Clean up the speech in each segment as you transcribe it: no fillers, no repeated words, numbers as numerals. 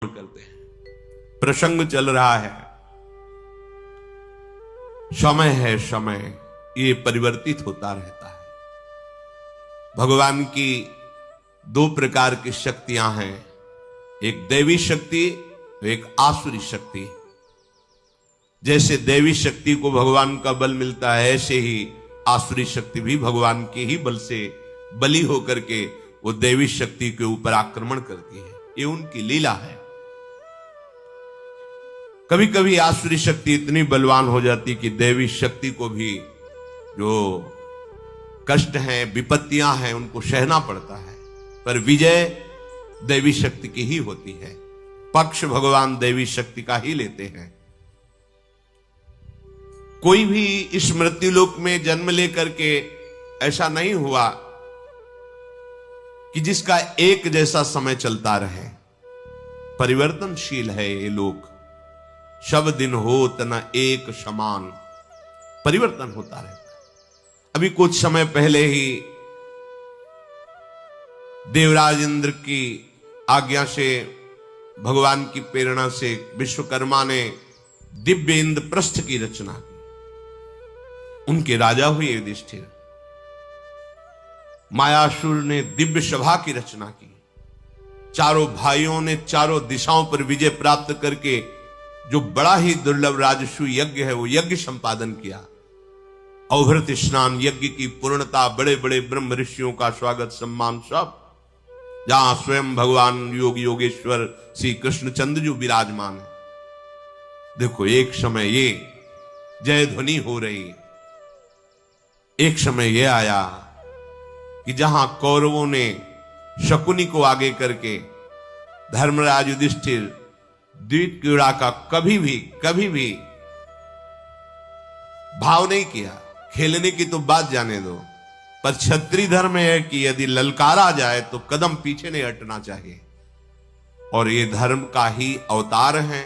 करते हैं। प्रसंग चल रहा है, समय है, समय ये परिवर्तित होता रहता है। भगवान की दो प्रकार की शक्तियां हैं, एक दैवी शक्ति, एक आसुरी शक्ति। जैसे दैवी शक्ति को भगवान का बल मिलता है, ऐसे ही आसुरी शक्ति भी भगवान के ही बल से बली होकर के वो दैवी शक्ति के ऊपर आक्रमण करती है। ये उनकी लीला है। कभी कभी आसुरी शक्ति इतनी बलवान हो जाती कि दैवी शक्ति को भी जो कष्ट हैं, विपत्तियां हैं, उनको सहना पड़ता है, पर विजय दैवी शक्ति की ही होती है। पक्ष भगवान दैवी शक्ति का ही लेते हैं। कोई भी इस मृत्युलोक में जन्म लेकर के ऐसा नहीं हुआ कि जिसका एक जैसा समय चलता रहे। परिवर्तनशील है ये लोक। शब दिन होत न एक समान, परिवर्तन होता रहता है। अभी कुछ समय पहले ही देवराज इंद्र की आज्ञा से, भगवान की प्रेरणा से विश्वकर्मा ने दिव्य इंद्रप्रस्थ की रचना की। उनके राजा हुए युधिष्ठिर। मायासुर ने दिव्य सभा की रचना की। चारों भाइयों ने चारों दिशाओं पर विजय प्राप्त करके जो बड़ा ही दुर्लभ राजस्व यज्ञ है, वो यज्ञ संपादन किया। अवभृत स्नान यज्ञ की पूर्णता, बड़े बड़े ब्रह्म ऋषियों का स्वागत सम्मान सब, जहां स्वयं भगवान योग योगेश्वर श्री कृष्णचंद्र जो विराजमान है। देखो, एक समय ये जय ध्वनि हो रही, एक समय ये आया कि जहां कौरवों ने शकुनी को आगे करके धर्मराज युधिष्ठिर द्वित क्रीड़ा का कभी भी भाव नहीं किया। खेलने की तो बात जाने दो, पर क्षत्रिय धर्म है कि यदि ललकारा जाए तो कदम पीछे नहीं हटना चाहिए। और ये धर्म का ही अवतार है।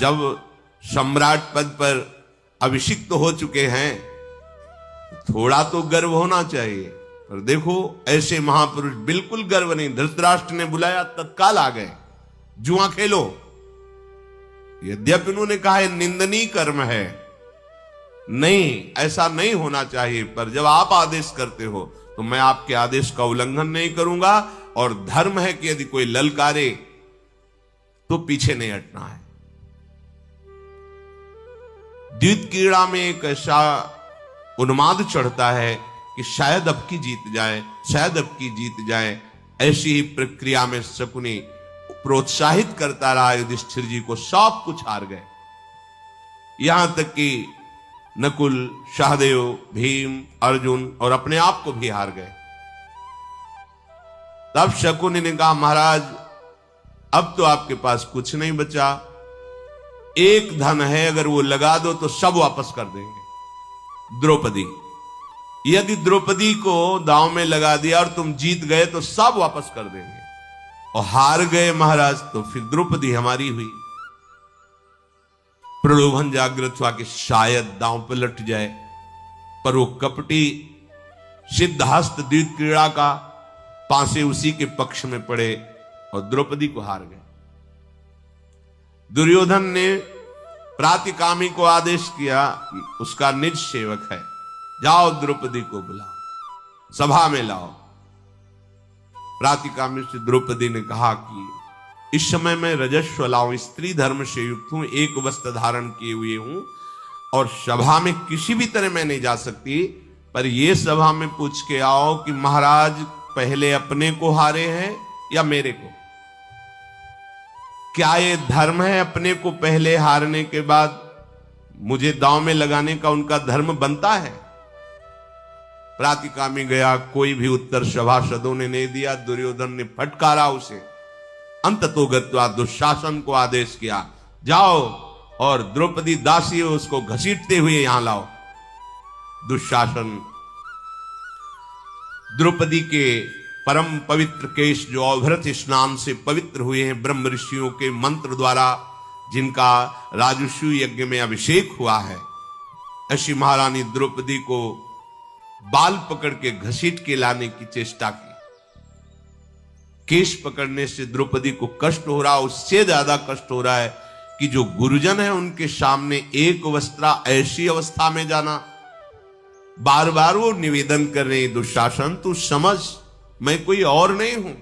जब सम्राट पद पर अभिषिक्त हो चुके हैं, थोड़ा तो गर्व होना चाहिए। पर देखो, ऐसे महापुरुष बिल्कुल गर्व नहीं। धृतराष्ट्र ने बुलाया, तत्काल आ गए। जुआ खेलो। यद्यपि उन्होंने कहा है निंदनीय कर्म है, नहीं, ऐसा नहीं होना चाहिए, पर जब आप आदेश करते हो तो मैं आपके आदेश का उल्लंघन नहीं करूंगा। और धर्म है कि यदि कोई ललकारे तो पीछे नहीं हटना है। द्वित क्रीड़ा में एक ऐसा उन्माद चढ़ता है कि शायद अब की जीत जाए, शायद अब की जीत जाए। ऐसी ही प्रक्रिया में शकुनी प्रोत्साहित करता रहा युधिष्ठिर जी को। सब कुछ हार गए, यहां तक कि नकुल, सहदेव, भीम, अर्जुन और अपने आप को भी हार गए। तब शकुनी ने कहा, महाराज अब तो आपके पास कुछ नहीं बचा। एक धन है, अगर वो लगा दो तो सब वापस कर देंगे। द्रौपदी, यदि द्रौपदी को दांव में लगा दिया और तुम जीत गए तो सब वापस कर देंगे। और हार गए महाराज तो फिर द्रौपदी हमारी हुई। प्रलोभन जागृत हुआ कि शायद दांव पर लट जाए, पर वो कपटी सिद्धहस्त द्वित क्रीड़ा का पांसे उसी के पक्ष में पड़े और द्रौपदी को हार गए। दुर्योधन ने प्रातिकामी को आदेश किया, उसका निज सेवक है, जाओ द्रौपदी को बुलाओ, सभा में लाओ। प्रातिकामी से द्रौपदी ने कहा कि इस समय मैं रजस्व लाऊं, स्त्री धर्म से युक्त हूं, एक वस्त्र धारण किए हुए हूं और सभा में किसी भी तरह मैं नहीं जा सकती। पर यह सभा में पूछ के आओ कि महाराज पहले अपने को हारे हैं या मेरे को? क्या ये धर्म है अपने को पहले हारने के बाद मुझे दांव में लगाने का उनका धर्म बनता है? प्रातिकामी गया, कोई भी उत्तर सभासदों ने नहीं दिया। दुर्योधन ने फटकारा उसे। अंततो गत्वा दुशासन को आदेश किया, जाओ और द्रौपदी दासी है उसको घसीटते हुए यहां लाओ। दुशासन द्रौपदी के परम पवित्र केश जो अवभृत स्नान से पवित्र हुए हैं, ब्रह्म ऋषियों के मंत्र द्वारा जिनका राजस्व यज्ञ में अभिषेक हुआ है, ऐसी महारानी द्रौपदी को बाल पकड़ के घसीट के लाने की चेष्टा की। केश पकड़ने से द्रौपदी को कष्ट हो रहा, उससे ज्यादा कष्ट हो रहा है कि जो गुरुजन है उनके सामने एक वस्त्रा ऐसी अवस्था में जाना। बार बार वो निवेदन कर रहे, दुशासन तू समझ, मैं कोई और नहीं हूं,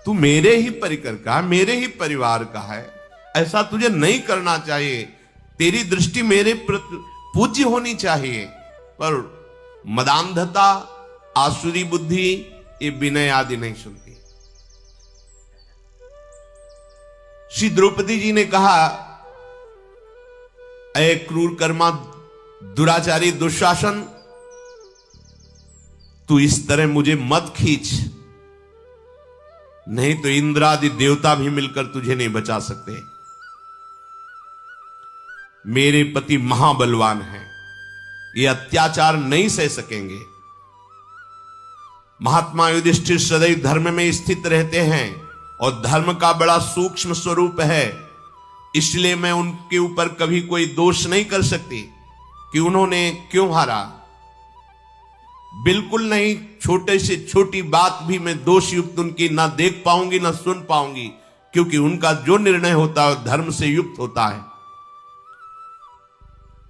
तू मेरे ही परिकर का, मेरे ही परिवार का है, ऐसा तुझे नहीं करना चाहिए, तेरी दृष्टि मेरे प्रति पूज्य होनी चाहिए। पर मदांधता, आसुरी बुद्धि, ये विनय आदि नहीं सुनती। श्री द्रौपदी जी ने कहा, ऐ क्रूर कर्मा दुराचारी दुशासन, तू इस तरह मुझे मत खींच, नहीं तो इंद्र आदि देवता भी मिलकर तुझे नहीं बचा सकते। मेरे पति महाबलवान हैं, ये अत्याचार नहीं सह सकेंगे। महात्मा युधिष्ठिर सदैव धर्म में स्थित रहते हैं और धर्म का बड़ा सूक्ष्म स्वरूप है, इसलिए मैं उनके ऊपर कभी कोई दोष नहीं कर सकती कि उन्होंने क्यों हारा। बिल्कुल नहीं, छोटे से छोटी बात भी मैं दोष युक्त उनकी ना देख पाऊंगी ना सुन पाऊंगी, क्योंकि उनका जो निर्णय होता है धर्म से युक्त होता है।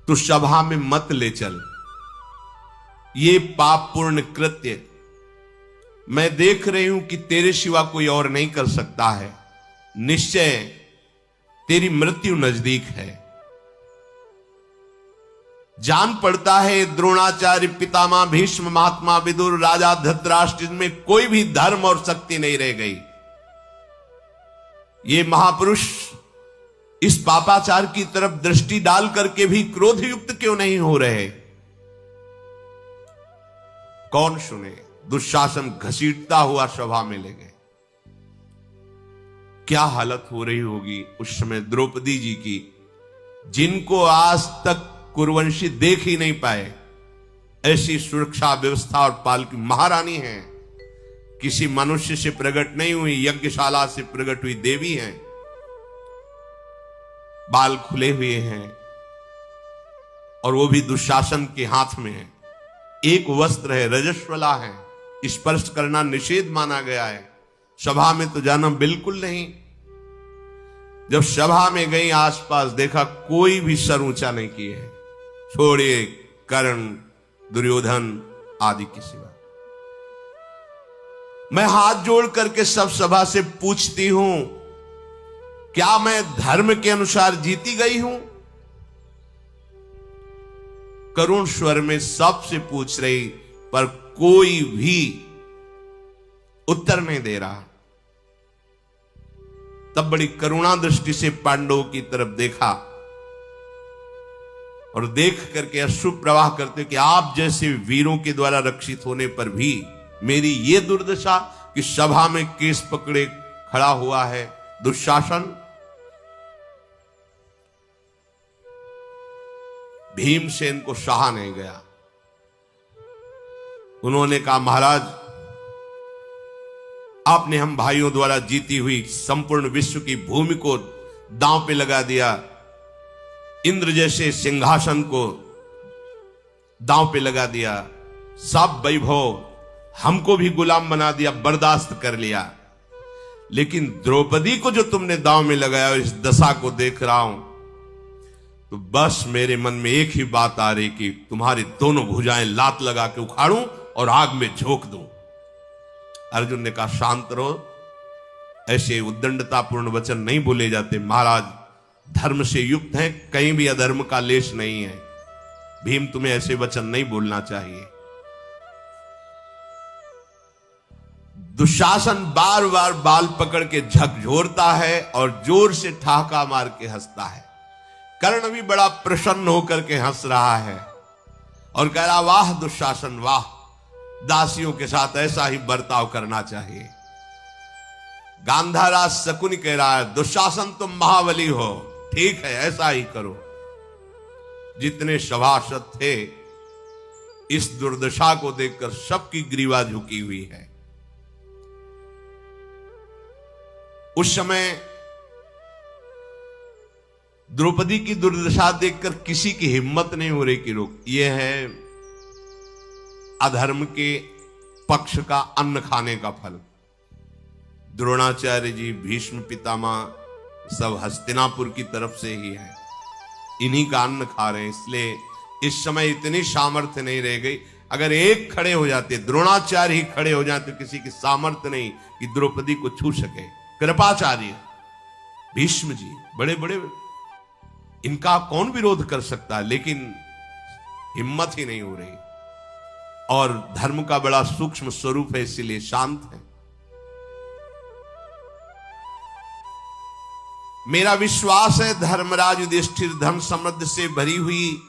तो सभा में मत ले चल, ये पाप पूर्ण कृत्य मैं देख रही हूं कि तेरे सिवा कोई और नहीं कर सकता है। निश्चय तेरी मृत्यु नजदीक है। जान पड़ता है द्रोणाचार्य, पितामह भीष्म, महात्मा विदुर, राजा धृतराष्ट्र में कोई भी धर्म और शक्ति नहीं रह गई। ये महापुरुष इस पापाचार की तरफ दृष्टि डाल करके भी क्रोध युक्त क्यों नहीं हो रहे? कौन सुने? दुशासन घसीटता हुआ सभा में ले गए। क्या हालत हो रही होगी उस समय द्रौपदी जी की, जिनको आज तक कुरुवंशी देख ही नहीं पाए। ऐसी सुरक्षा व्यवस्था और पाल की महारानी है, किसी मनुष्य से प्रकट नहीं हुई, यज्ञशाला से प्रकट हुई देवी हैं। बाल खुले हुए हैं और वो भी दुशासन के हाथ में है। एक वस्त्र है, रजस्वला है, स्पर्श करना निषेध माना गया है। सभा में तो जाना बिल्कुल नहीं। जब सभा में गई, आसपास देखा, कोई भी सर ऊंचा नहीं किए है, छोड़िए कर्ण, दुर्योधन आदि के सिवा। मैं हाथ जोड़ करके सब सभा से पूछती हूं, क्या मैं धर्म के अनुसार जीती गई हूं? करुण स्वर में सबसे पूछ रही, पर कोई भी उत्तर नहीं दे रहा। तब बड़ी करुणा दृष्टि से पांडवों की तरफ देखा और देख करके अश्रु प्रवाह करते कि आप जैसे वीरों के द्वारा रक्षित होने पर भी मेरी ये दुर्दशा कि सभा में केस पकड़े खड़ा हुआ है दुशासन। भीमसेन को सहा नहीं गया। उन्होंने कहा, महाराज आपने हम भाइयों द्वारा जीती हुई संपूर्ण विश्व की भूमि को दांव पे लगा दिया, इंद्र जैसे सिंहासन को दांव पे लगा दिया, सब वैभव हमको भी गुलाम बना दिया, बर्दाश्त कर लिया। लेकिन द्रौपदी को जो तुमने दांव में लगाया और इस दशा को देख रहा हूं, तो बस मेरे मन में एक ही बात आ रही कि तुम्हारी दोनों भुजाएं लात लगा के उखाड़ूं और आग में झोंक दूं। अर्जुन ने कहा, शांत रहो, ऐसे उद्दंडतापूर्ण वचन नहीं बोले जाते। महाराज धर्म से युक्त हैं, कहीं भी अधर्म का लेश नहीं है। भीम, तुम्हें ऐसे वचन नहीं बोलना चाहिए। दुशासन बार बार बाल पकड़ के झकझोरता है और जोर से ठहाका मार के हंसता है। कर्ण भी बड़ा प्रसन्न होकर के हंस रहा है और कह रहा, वाह दुशासन वाह, दासियों के साथ ऐसा ही बर्ताव करना चाहिए। गांधाराज शकुनी कह रहा है, दुशासन तुम महाबली हो, ठीक है ऐसा ही करो। जितने सभासद थे इस दुर्दशा को देखकर सबकी ग्रीवा झुकी हुई है। उस समय द्रौपदी की दुर्दशा देखकर किसी की हिम्मत नहीं हो रही कि रोक। यह है अधर्म के पक्ष का अन्न खाने का फल। द्रोणाचार्य जी, भीष्म पितामह सब हस्तिनापुर की तरफ से ही है, इन्हीं का अन्न खा रहे हैं, इसलिए इस समय इतनी सामर्थ्य नहीं रह गई। अगर एक खड़े हो जाते, द्रोणाचार्य ही खड़े हो जाते, तो किसी की सामर्थ्य नहीं कि द्रौपदी को छू सके। कृपाचार्य, भीष्म जी बड़े बड़े, इनका कौन विरोध कर सकता है, लेकिन हिम्मत ही नहीं हो रही। और धर्म का बड़ा सूक्ष्म स्वरूप है, इसीलिए शांत है। मेरा विश्वास है धर्मराज युधिष्ठिर धन समृद्धि से भरी हुई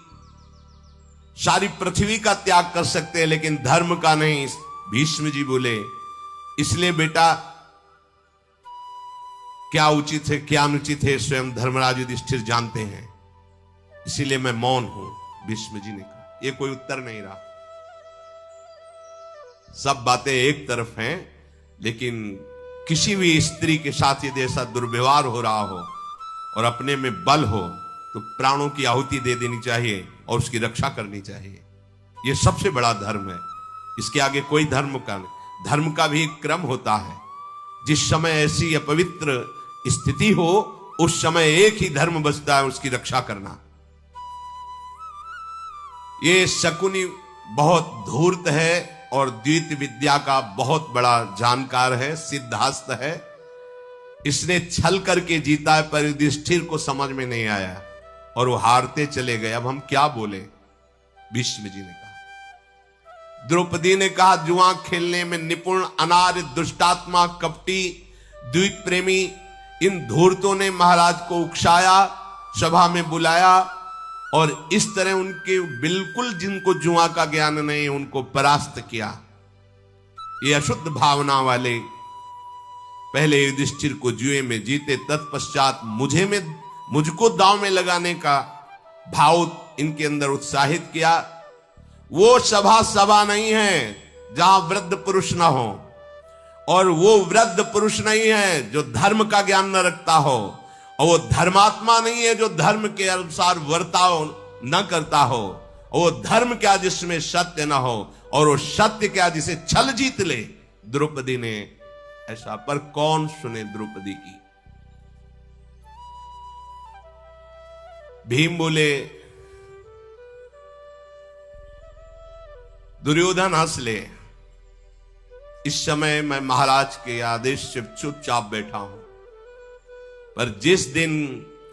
सारी पृथ्वी का त्याग कर सकते हैं, लेकिन धर्म का नहीं। भीष्म जी बोले, इसलिए बेटा क्या उचित है क्या अनुचित है स्वयं धर्मराज युधिष्ठिर जानते हैं, इसीलिए मैं मौन हूं। भीष्म जी ने कहा। ये कोई उत्तर नहीं रहा, सब बातें एक तरफ हैं, लेकिन किसी भी स्त्री के साथ यदि ऐसा दुर्व्यवहार हो रहा हो और अपने में बल हो तो प्राणों की आहुति दे देनी चाहिए और उसकी रक्षा करनी चाहिए। यह सबसे बड़ा धर्म है, इसके आगे कोई धर्म का नहीं। धर्म का भी एक क्रम होता है, जिस समय ऐसी अपवित्र स्थिति हो उस समय एक ही धर्म बचता है, उसकी रक्षा करना। ये शकुनी बहुत धूर्त है और द्वित विद्या का बहुत बड़ा जानकार है, सिद्धास्त है। इसने छल करके जीता है, पर युधिष्ठिर को समझ में नहीं आया और वो हारते चले गए। अब हम क्या बोले? भीष्म जी ने कहा। द्रौपदी ने कहा, जुआ खेलने में निपुण, अनार्य, दुष्टात्मा, कपटी, द्वीप प्रेमी, इन धूर्तों ने महाराज को उकसाया, सभा में बुलाया और इस तरह उनके बिल्कुल जिनको जुआ का ज्ञान नहीं उनको परास्त किया। ये अशुद्ध भावना वाले पहले युधिष्ठिर को जुए में जीते, तत्पश्चात मुझको दांव में लगाने का भाव इनके अंदर उत्साहित किया। वो सभा नहीं है जहां वृद्ध पुरुष ना हो, और वो वृद्ध पुरुष नहीं है जो धर्म का ज्ञान न रखता हो, और वो धर्मात्मा नहीं है जो धर्म के अनुसार वर्ताव न करता हो, और वो धर्म क्या जिसमें सत्य न हो, और वो सत्य क्या जिसे छल जीत ले। द्रौपदी ने ऐसा, पर कौन सुने द्रौपदी की? भीम बोले, दुर्योधन हंस ले, इस समय मैं महाराज के आदेश से चुपचाप बैठा हूं, पर जिस दिन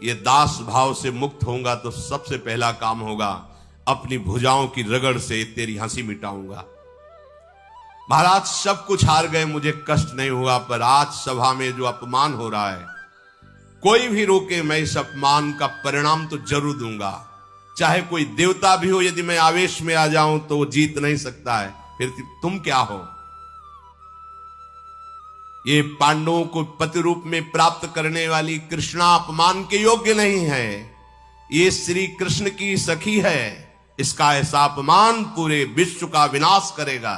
ये दास भाव से मुक्त होऊंगा तो सबसे पहला काम होगा अपनी भुजाओं की रगड़ से तेरी हंसी मिटाऊंगा। महाराज सब कुछ हार गए, मुझे कष्ट नहीं हुआ, पर आज सभा में जो अपमान हो रहा है, कोई भी रोके मैं इस अपमान का परिणाम तो जरूर दूंगा। चाहे कोई देवता भी हो, यदि मैं आवेश में आ जाऊं तो वो जीत नहीं सकता है, फिर तुम क्या हो? ये पांडवों को पति रूप में प्राप्त करने वाली कृष्णा अपमान के योग्य नहीं है। ये श्री कृष्ण की सखी है, इसका ऐसा अपमान पूरे विश्व का विनाश करेगा।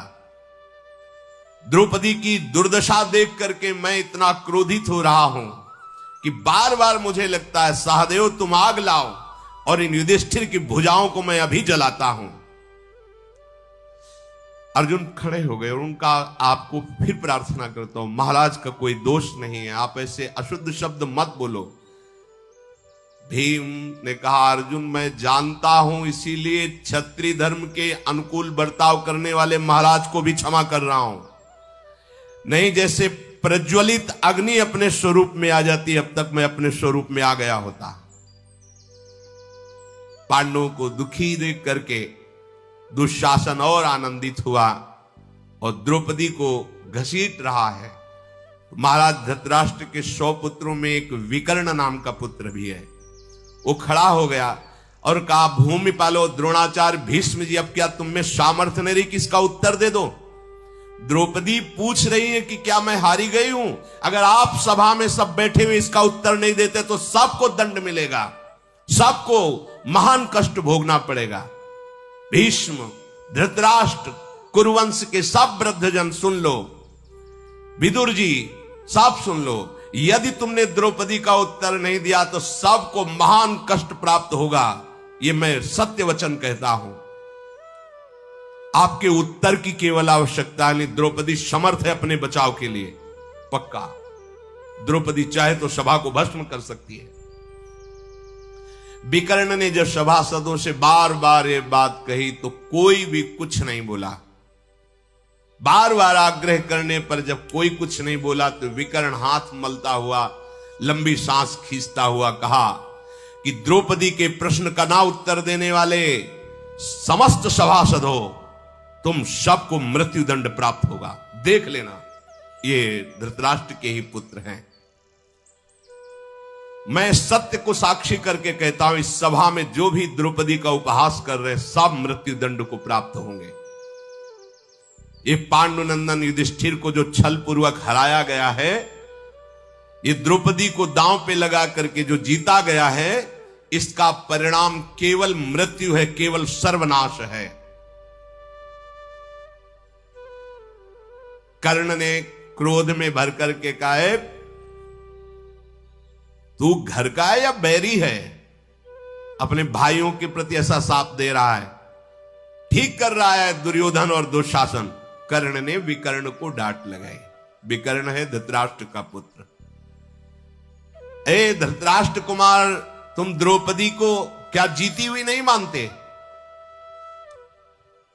द्रौपदी की दुर्दशा देख करके मैं इतना क्रोधित हो रहा हूं कि बार बार मुझे लगता है सहदेव तुम आग लाओ और इन युधिष्ठिर की भुजाओं को मैं अभी जलाता हूं। अर्जुन खड़े हो गए और उनका आपको फिर प्रार्थना करता हूं, महाराज का कोई दोष नहीं है, आप ऐसे अशुद्ध शब्द मत बोलो। भीम ने कहा, अर्जुन मैं जानता हूं, इसीलिए क्षत्रिय धर्म के अनुकूल बर्ताव करने वाले महाराज को भी क्षमा कर रहा हूं। नहीं, जैसे प्रज्वलित अग्नि अपने स्वरूप में आ जाती, अब तक मैं अपने स्वरूप में आ गया होता। पांडवों को दुखी देख करके दुशासन और आनंदित हुआ और द्रौपदी को घसीट रहा है। महाराज धृतराष्ट्र के 100 पुत्रों में एक विकर्ण नाम का पुत्र भी है। वो खड़ा हो गया और कहा, भूमि पालो द्रोणाचार्य भीष्म जी, अब क्या तुम में सामर्थ्य नहीं रही कि इसका उत्तर दे दो? द्रौपदी पूछ रही है कि क्या मैं हारी गई हूं? अगर आप सभा में सब बैठे हुए इसका उत्तर नहीं देते तो सबको दंड मिलेगा, सबको महान कष्ट भोगना पड़ेगा। भीष्म, धृतराष्ट्र, कुरुवंश के सब वृद्धजन सुन लो, विदुर जी सब सुन लो, यदि तुमने द्रौपदी का उत्तर नहीं दिया तो सबको महान कष्ट प्राप्त होगा। यह मैं सत्य वचन कहता हूं। आपके उत्तर की केवल आवश्यकता नहीं, द्रौपदी समर्थ है अपने बचाव के लिए, पक्का। द्रौपदी चाहे तो सभा को भस्म कर सकती है। विकर्ण ने जब सभासदों से बार बार ये बात कही तो कोई भी कुछ नहीं बोला। बार बार आग्रह करने पर जब कोई कुछ नहीं बोला तो विकर्ण हाथ मलता हुआ, लंबी सांस खींचता हुआ कहा कि द्रौपदी के प्रश्न का ना उत्तर देने वाले समस्त सभासदों, तुम सबको मृत्युदंड प्राप्त होगा। देख लेना, ये धृतराष्ट्र के ही पुत्र हैं। मैं सत्य को साक्षी करके कहता हूं, इस सभा में जो भी द्रौपदी का उपहास कर रहे सब मृत्युदंड को प्राप्त होंगे। ये पांडुनंदन युधिष्ठिर को जो छल पूर्वक हराया गया है, ये द्रौपदी को दांव पे लगा करके जो जीता गया है, इसका परिणाम केवल मृत्यु है, केवल सर्वनाश है। कर्ण ने क्रोध में भर करके कहा है, तू घर का है या बैरी है? अपने भाइयों के प्रति ऐसा साप दे रहा है, ठीक कर रहा है दुर्योधन और दुशासन। कर्ण ने विकर्ण को डांट लगाई। विकर्ण है धृतराष्ट्र का पुत्र। ए धृतराष्ट्र कुमार, तुम द्रौपदी को क्या जीती हुई नहीं मानते?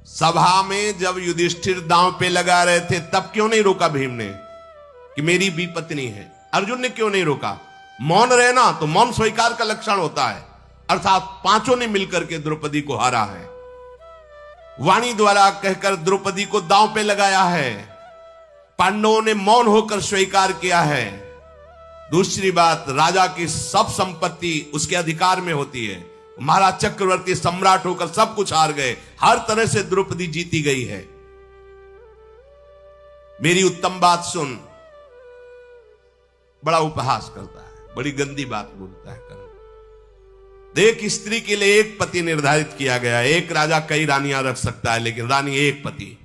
सभा में जब युधिष्ठिर दांव पे लगा रहे थे तब क्यों नहीं रोका भीम ने कि मेरी भी पत्नी है? अर्जुन ने क्यों नहीं रोका? मौन रहना तो मौन स्वीकार का लक्षण होता है। अर्थात पांचों ने मिलकर के द्रौपदी को हारा है, वाणी द्वारा कहकर द्रौपदी को दांव पे लगाया है। पांडवों ने मौन होकर स्वीकार किया है। दूसरी बात, राजा की सब संपत्ति उसके अधिकार में होती है। महाराज चक्रवर्ती सम्राट होकर सब कुछ हार गए। हर तरह से द्रौपदी जीती गई है। मेरी उत्तम बात सुन। बड़ा उपहास करता है, बड़ी गंदी बात बोलता है कर्ण। देख, स्त्री के लिए एक पति निर्धारित किया गया है। एक राजा कई रानियां रख सकता है, लेकिन रानी एक पति,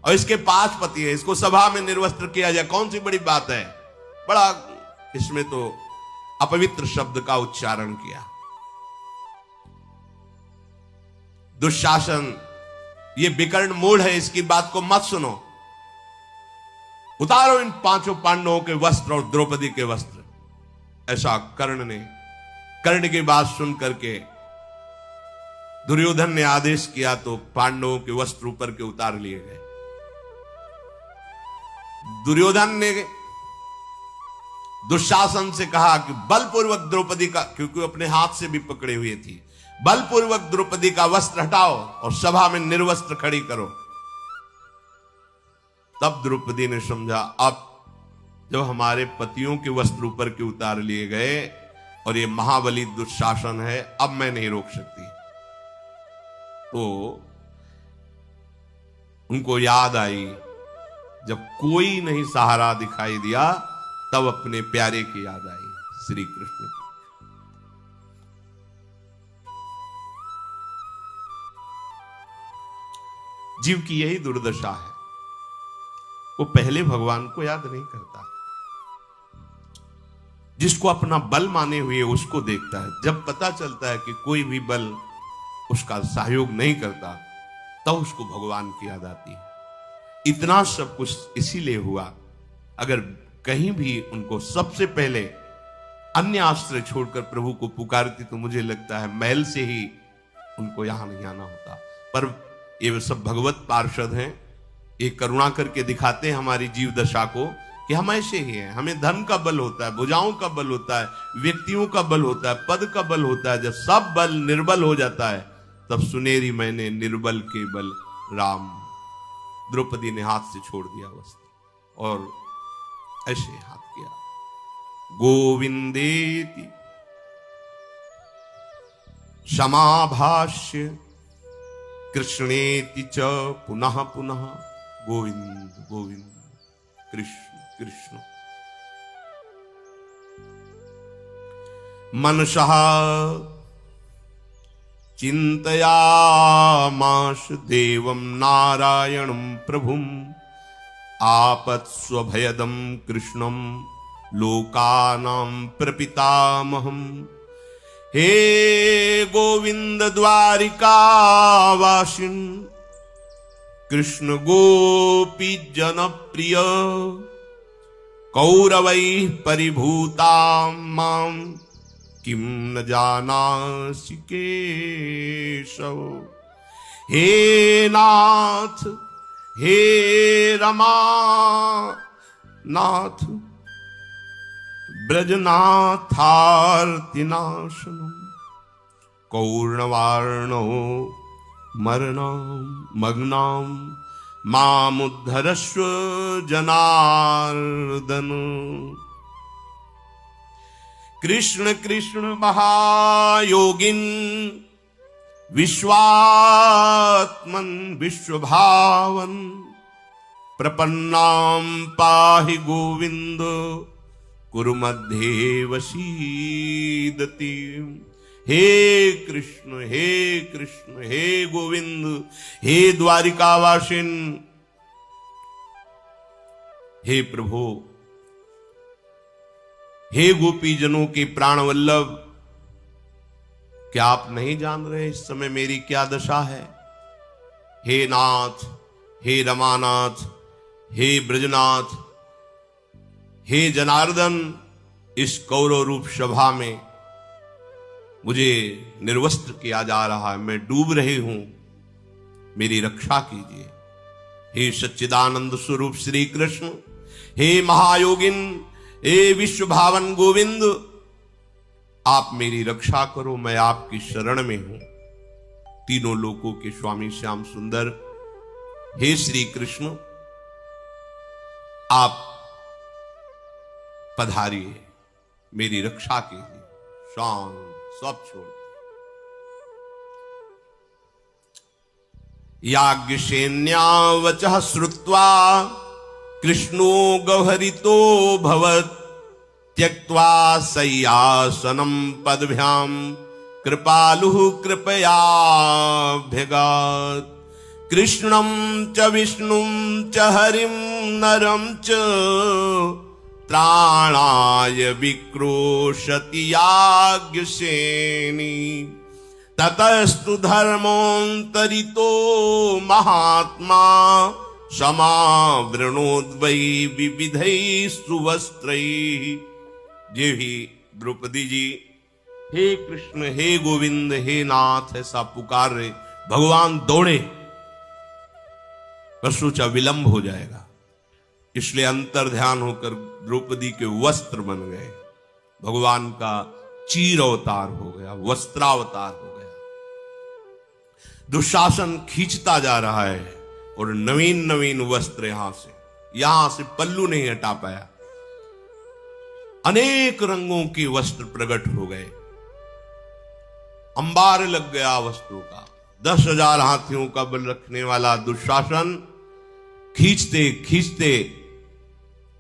और इसके 5 पति है। इसको सभा में निर्वस्त्र किया जाए, कौन सी बड़ी बात है? बड़ा इसमें तो अपवित्र शब्द का उच्चारण किया। दुशासन, ये विकर्ण मूढ़ है, इसकी बात को मत सुनो। उतारो इन 5 पांडवों के वस्त्र और द्रौपदी के वस्त्र। ऐसा कर्ण ने, कर्ण की बात सुन करके दुर्योधन ने आदेश किया तो पांडवों के वस्त्र ऊपर के उतार लिए गए। दुर्योधन ने दुशासन से कहा कि बलपूर्वक द्रौपदी का, क्योंकि अपने हाथ से भी पकड़े हुए थी, बलपूर्वक द्रौपदी का वस्त्र हटाओ और सभा में निर्वस्त्र खड़ी करो। तब द्रौपदी ने समझा, अब जब हमारे पतियों के वस्त्र ऊपर के उतार लिए गए और ये महाबली दुशासन है, अब मैं नहीं रोक सकती। तो उनको याद आई, जब कोई नहीं सहारा दिखाई दिया तब अपने प्यारे की याद आई, श्री कृष्ण की। जीव की यही दुर्दशा है, वो पहले भगवान को याद नहीं करता। जिसको अपना बल माने हुए उसको देखता है। जब पता चलता है कि कोई भी बल उसका सहयोग नहीं करता, तब उसको भगवान की याद आती है। इतना सब कुछ इसीलिए हुआ। अगर कहीं भी उनको सबसे पहले अन्य आश्रय छोड़कर प्रभु को पुकारती तो मुझे लगता है महल से ही उनको यहां नहीं आना होता। पर ये सब भगवत पार्षद हैं, ये करुणा करके दिखाते हैं हमारी जीव दशा को कि हम ऐसे ही हैं। हमें धन का बल होता है, भुजाओं का बल होता है, व्यक्तियों का बल होता है, पद का बल होता है। जब सब बल निर्बल हो जाता है तब सुनेरी मैंने निर्बल के बल राम। द्रौपदी ने हाथ से छोड़ दिया वस्त्र और ऐसे हाथ किया, गोविंदेति समाभाष्य कृष्णेति च पुनः पुनः गोविंद गोविंद कृष्ण कृष्ण। मनसः चिन्तयामास देवं नारायणं प्रभुं आपत्स्वभयदं कृष्णं लोकानां प्रपितामहम्। हे गोविंद द्वारिकावासिन् कृष्ण गोपी जनप्रिय कौरवैः परिभूता मां किं न जानासि केशव। हे नाथ हे रमानाथ ब्रजनाथार्तिनाशनम् कौर्णवार्णो मग्नां मामुद्धरस्व जनार्दन। कृष्ण कृष्ण महायोगिन् विश्वात्मन् विश्वभावन् प्रपन्नां पाहि गोविन्द कुरु मध्ये वसीदति। हे कृष्ण हे गोविंद हे द्वारिकावासिन, हे प्रभु, हे गोपीजनों के प्राण वल्लभ, क्या आप नहीं जान रहे इस समय मेरी क्या दशा है? हे नाथ हे रमानाथ हे ब्रजनाथ हे जनार्दन, इस कौरव रूप सभा में मुझे निर्वस्त्र किया जा रहा है, मैं डूब रही हूं, मेरी रक्षा कीजिए। हे सच्चिदानंद स्वरूप श्री कृष्ण, हे महायोगिन, हे विश्व भावन गोविंद, आप मेरी रक्षा करो, मैं आपकी शरण में हूं। तीनों लोकों के स्वामी श्याम सुंदर, हे श्री कृष्ण, आप पधारिए, मेरी रक्षा कीजिए। शांत सब छोड़। याज्ञसेन्यावचः श्रुत्वा कृष्णो गह्वरितो भवत् त्यक्त्वा शय्यासनं पदभ्यां कृपालुः कृपयाभ्यगात्। कृष्णं च विष्णुं च हरिं नरं च त्राणाय विक्रोशति याज्ञसेनी। ततस्तु धर्मोऽन्तरितो महात्मा समावृणोद्वै विविधैः सुवस्त्रैः। जे भी द्रौपदी जी हे कृष्ण हे गोविंद हे नाथ ऐसा पुकार रहे, भगवान दौड़े, पर सोचा विलंब हो जाएगा, इसलिए अंतर ध्यान होकर द्रौपदी के वस्त्र बन गए। भगवान का चीर अवतार हो गया, वस्त्रावतार हो गया। दुशासन खींचता जा रहा है और नवीन नवीन वस्त्र यहां से पल्लू नहीं हटा पाया। अनेक रंगों के वस्त्र प्रकट हो गए, अंबार लग गया वस्त्रों का। 10,000 हाथियों का बल रखने वाला दुशासन खींचते खींचते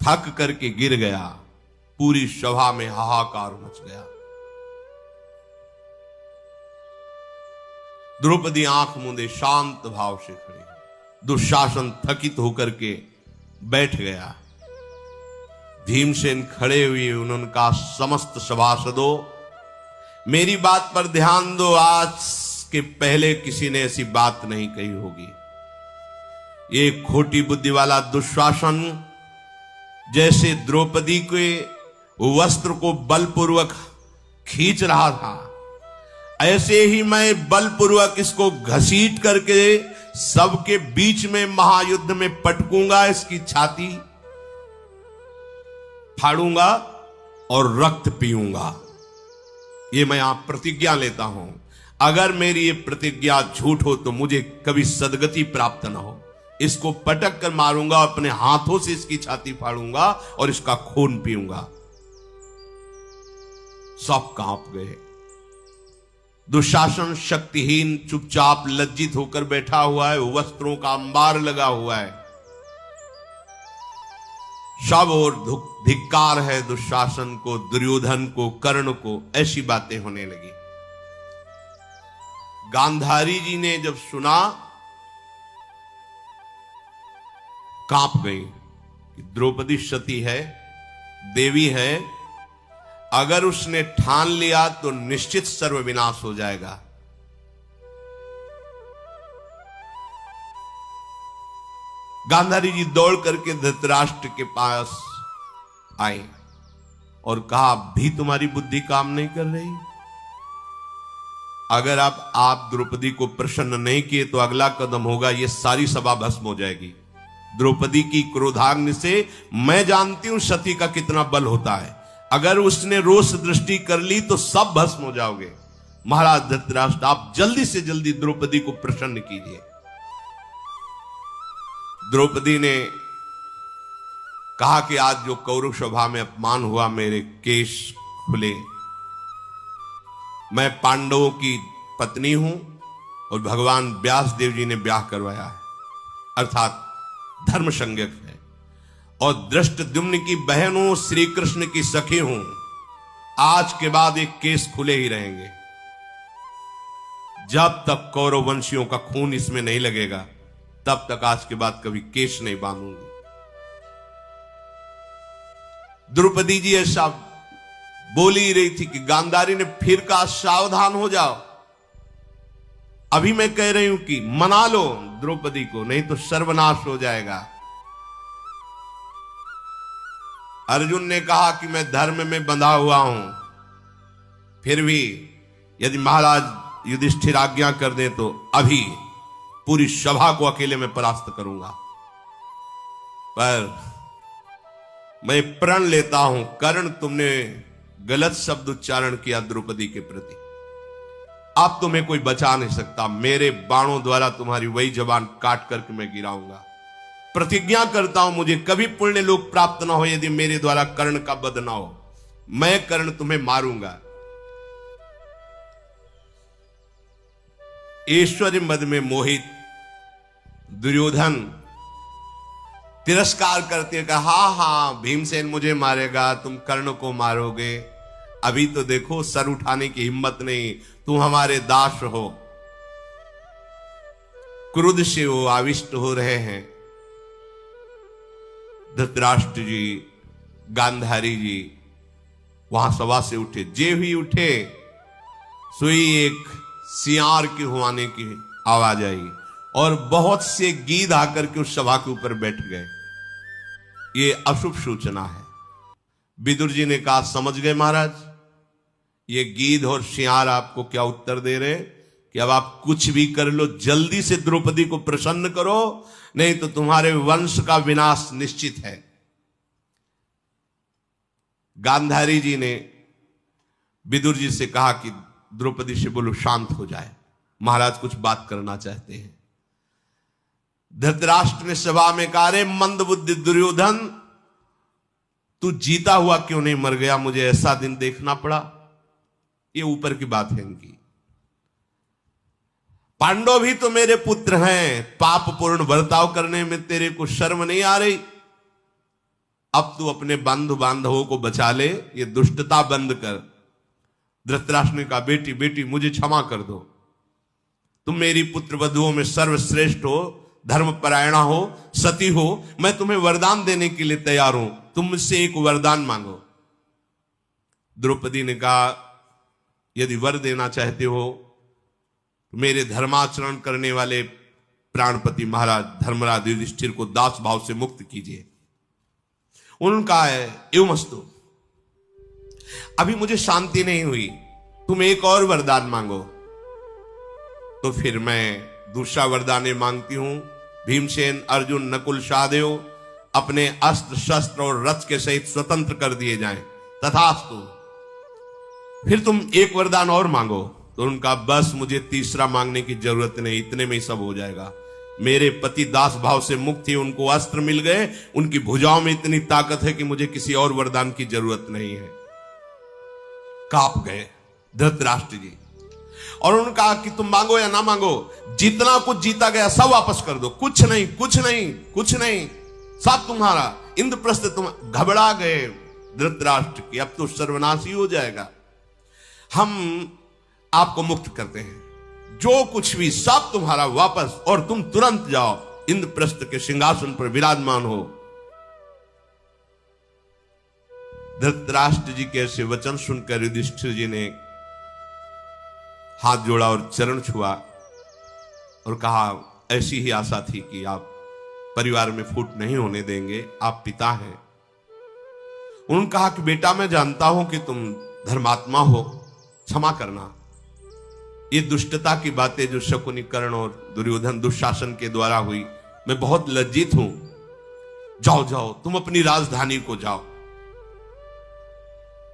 थक करके गिर गया। पूरी सभा में हाहाकार मच गया। द्रौपदी आंख मूंदे शांत भाव से खड़ी, दुशासन थकित होकर के बैठ गया। भीमसेन खड़े हुए, उन्होंने कहा समस्त सभासदों मेरी बात पर ध्यान दो, आज के पहले किसी ने ऐसी बात नहीं कही होगी। ये खोटी बुद्धि वाला दुशासन जैसे द्रौपदी के वस्त्र को बलपूर्वक खींच रहा था, ऐसे ही मैं बलपूर्वक इसको घसीट करके सबके बीच में महायुद्ध में पटकूंगा, इसकी छाती फाड़ूंगा और रक्त पीऊंगा। ये मैं आप प्रतिज्ञा लेता हूं, अगर मेरी ये प्रतिज्ञा झूठ हो तो मुझे कभी सदगति प्राप्त न हो। इसको पटक कर मारूंगा, अपने हाथों से इसकी छाती फाड़ूंगा और इसका खून पीऊंगा। सब कांप गए। दुशासन शक्तिहीन चुपचाप लज्जित होकर बैठा हुआ है, वस्त्रों का अंबार लगा हुआ है। सब और धिक्कार है दुशासन को, दुर्योधन को, कर्ण को, ऐसी बातें होने लगी। गांधारी जी ने जब सुना कांप गई कि द्रौपदी सती है, देवी है, अगर उसने ठान लिया तो निश्चित सर्वविनाश हो जाएगा। गांधारी जी दौड़ करके धृतराष्ट्र के पास आए और कहा भी तुम्हारी बुद्धि काम नहीं कर रही। अगर आप द्रौपदी को प्रसन्न नहीं किए तो अगला कदम होगा ये सारी सभा भस्म हो जाएगी। द्रौपदी की क्रोधाग्नि से मैं जानती हूं सती का कितना बल होता है। अगर उसने रोष दृष्टि कर ली तो सब भस्म हो जाओगे। महाराज धृतराष्ट्र, आप जल्दी से जल्दी द्रौपदी को प्रसन्न कीजिए। द्रौपदी ने कहा कि आज जो कौरव सभा में अपमान हुआ, मेरे केश खुले, मैं पांडवों की पत्नी हूं और भगवान व्यास देव जी ने ब्याह करवाया है, अर्थात धर्म संज्ञक है, और दृष्टद्युम्न की बहन हूं, श्री कृष्ण की सखी हूं। आज के बाद एक केस खुले ही रहेंगे। जब तक कौरव वंशियों का खून इसमें नहीं लगेगा तब तक आज के बाद कभी केश नहीं बांधूंगी। द्रौपदी जी ऐसा बोल ही रही थी कि गांधारी ने फिर कहा सावधान हो जाओ। अभी मैं कह रही हूं कि मना लो द्रौपदी को, नहीं तो सर्वनाश हो जाएगा। अर्जुन ने कहा कि मैं धर्म में बंधा हुआ हूं, फिर भी यदि महाराज युधिष्ठिर आज्ञा कर दे तो अभी पूरी सभा को अकेले में परास्त करूंगा। पर मैं प्रण लेता हूं, कर्ण तुमने गलत शब्द उच्चारण किया द्रौपदी के प्रति, अब तुम्हें कोई बचा नहीं सकता। मेरे बाणों द्वारा तुम्हारी वही जबान काट करके मैं गिराऊंगा। प्रतिज्ञा करता हूं मुझे कभी पुण्य लोक प्राप्त ना हो यदि मेरे द्वारा कर्ण का वध ना हो। मैं कर्ण तुम्हें मारूंगा। ऐश्वर्य मद में मोहित दुर्योधन तिरस्कार करते कहा, हाँ हाँ भीमसेन मुझे मारेगा, तुम कर्ण को मारोगे। अभी तो देखो सर उठाने की हिम्मत नहीं, तुम हमारे दास हो। क्रोध से वो आविष्ट हो रहे हैं। धृतराष्ट्र जी, गांधारी जी वहां सभा से उठे। जे ही उठे सोई एक सियार के हुआने की आवाज आई और बहुत से गीध आकर के उस सभा के ऊपर बैठ गए। ये अशुभ सूचना है। विदुर जी ने कहा, समझ गए महाराज, ये गीध और सियार आपको क्या उत्तर दे रहे कि अब आप कुछ भी कर लो, जल्दी से द्रौपदी को प्रसन्न करो, नहीं तो तुम्हारे वंश का विनाश निश्चित है। गांधारी जी ने विदुर जी से कहा कि द्रौपदी से बोलो शांत हो जाए, महाराज कुछ बात करना चाहते हैं। धृतराष्ट्र ने सभा में कहा, रे मंद बुद्धि दुर्योधन, तू जीता हुआ क्यों नहीं मर गया? मुझे ऐसा दिन देखना पड़ा। ये ऊपर की बात है इनकी। पांडव भी तो मेरे पुत्र हैं, पाप पूर्ण बर्ताव करने में तेरे को शर्म नहीं आ रही? अब तू अपने बंधु बांधवों को बचा ले, ये दुष्टता बंद कर। धृतराष्ट्र ने कहा, बेटी बेटी मुझे क्षमा कर दो, तुम मेरी पुत्र वधुओं में सर्वश्रेष्ठ हो, धर्मपरायणा हो, सती हो, मैं तुम्हें वरदान देने के लिए तैयार हूं, तुम मुझसे एक वरदान मांगो। द्रौपदी ने कहा, यदि वर देना चाहते हो तो मेरे धर्माचरण करने वाले प्राणपति महाराज धर्मराज युधिष्ठिर को दास भाव से मुक्त कीजिए। उन्होंने कहा है, एवमस्तु, अभी मुझे शांति नहीं हुई, तुम एक और वरदान मांगो। तो फिर मैं दूसरा वरदान मांगती हूं, भीमसेन अर्जुन नकुल सहदेव अपने अस्त्र शस्त्र और रथ के सहित स्वतंत्र कर दिए जाएं, तथास्तु। फिर तुम एक वरदान और मांगो। तो उनका, बस मुझे तीसरा मांगने की जरूरत नहीं, इतने में ही सब हो जाएगा। मेरे पति दास भाव से मुक्त ही, उनको अस्त्र मिल गए, उनकी भुजाओं में इतनी ताकत है कि मुझे किसी और वरदान की जरूरत नहीं है। कांप गए धृतराष्ट्र जी और उन्होंने कहा कि तुम मांगो या ना मांगो, जितना कुछ जीता गया सब वापस कर दो, कुछ नहीं कुछ नहीं कुछ नहीं, सब तुम्हारा। इंद्रप्रस्थ तुम घबरा गए धृतराष्ट्र की, अब तो सर्वनाश ही हो जाएगा। हम आपको मुक्त करते हैं, जो कुछ भी सब तुम्हारा वापस, और तुम तुरंत जाओ इंद्रप्रस्थ के सिंहासन पर विराजमान हो। धृतराष्ट्र जी के ऐसे वचन सुनकर युधिष्ठिर जी ने हाथ जोड़ा और चरण छुआ और कहा, ऐसी ही आशा थी कि आप परिवार में फूट नहीं होने देंगे, आप पिता हैं। उन्होंने कहा कि बेटा मैं जानता हूं कि तुम धर्मात्मा हो, क्षमा करना। ये दुष्टता की बातें जो शकुनी, कर्ण और दुर्योधन दुशासन के द्वारा हुई, मैं बहुत लज्जित हूं। जाओ जाओ, तुम अपनी राजधानी को जाओ।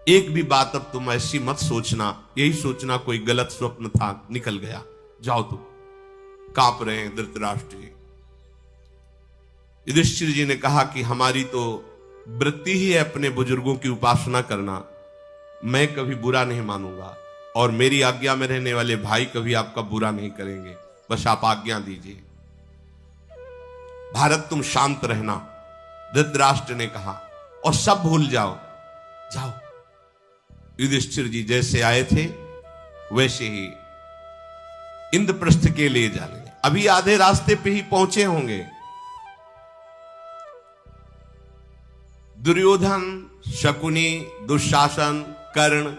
एक भी बात अब तुम ऐसी मत सोचना, यही सोचना कोई गलत स्वप्न था, निकल गया, जाओ तुम। कांप रहे हैं धृतराष्ट्र जी। युधिष्ठिर जी ने कहा कि हमारी तो वृत्ति ही है अपने बुजुर्गों की उपासना करना, मैं कभी बुरा नहीं मानूंगा, और मेरी आज्ञा में रहने वाले भाई कभी आपका बुरा नहीं करेंगे, बस आप आज्ञा दीजिए। भारत तुम शांत रहना, धृतराष्ट्र ने कहा, और सब भूल जाओ, जाओ। युधिष्ठिर जी जैसे आए थे वैसे ही इंद्रप्रस्थ के लिए जाने, अभी आधे रास्ते पे ही पहुंचे होंगे। दुर्योधन, शकुनी, दुशासन, कर्ण,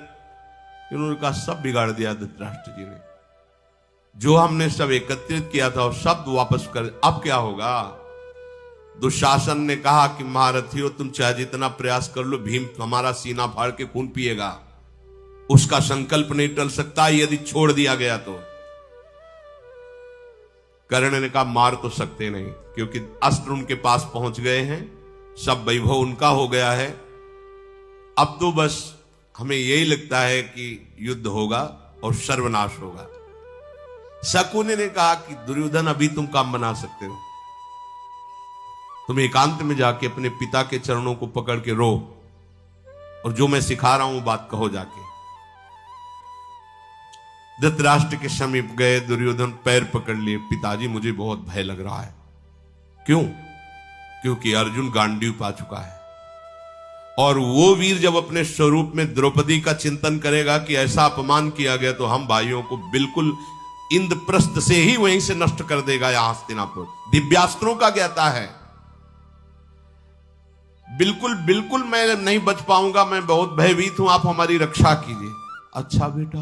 इन्होंने का सब बिगाड़ दिया धृतराष्ट्र जी ने। जो हमने सब एकत्रित किया था और सब वापस कर, अब क्या होगा? दुशासन ने कहा कि महारथियों तुम चाहे जितना प्रयास कर लो, भीम हमारा सीना फाड़ के खून पिएगा, उसका संकल्प नहीं टल सकता यदि छोड़ दिया गया तो। कर्ण ने कहा मार तो सकते नहीं, क्योंकि अस्त्र उनके पास पहुंच गए हैं, सब वैभव उनका हो गया है। अब तो बस हमें यही लगता है कि युद्ध होगा और सर्वनाश होगा। शकुनी ने कहा कि दुर्योधन अभी तुम काम बना सकते हो, तुम एकांत में जाके अपने पिता के चरणों को पकड़ के रो, और जो मैं सिखा रहा हूं बात कहो जाके। धृतराष्ट्र के समीप गए, दुर्योधन पैर पकड़ लिए, पिताजी मुझे बहुत भय लग रहा है। क्यों? क्योंकि अर्जुन गांडीव पा चुका है, और वो वीर जब अपने स्वरूप में द्रौपदी का चिंतन करेगा कि ऐसा अपमान किया गया, तो हम भाइयों को बिल्कुल इंद्रप्रस्थ से ही वहीं से नष्ट कर देगा। यहां हस्तिनापुर दिव्यास्त्रों का ज्ञाता है, बिल्कुल बिल्कुल मैं नहीं बच पाऊंगा, मैं बहुत भयभीत हूं, आप हमारी रक्षा कीजिए। अच्छा बेटा,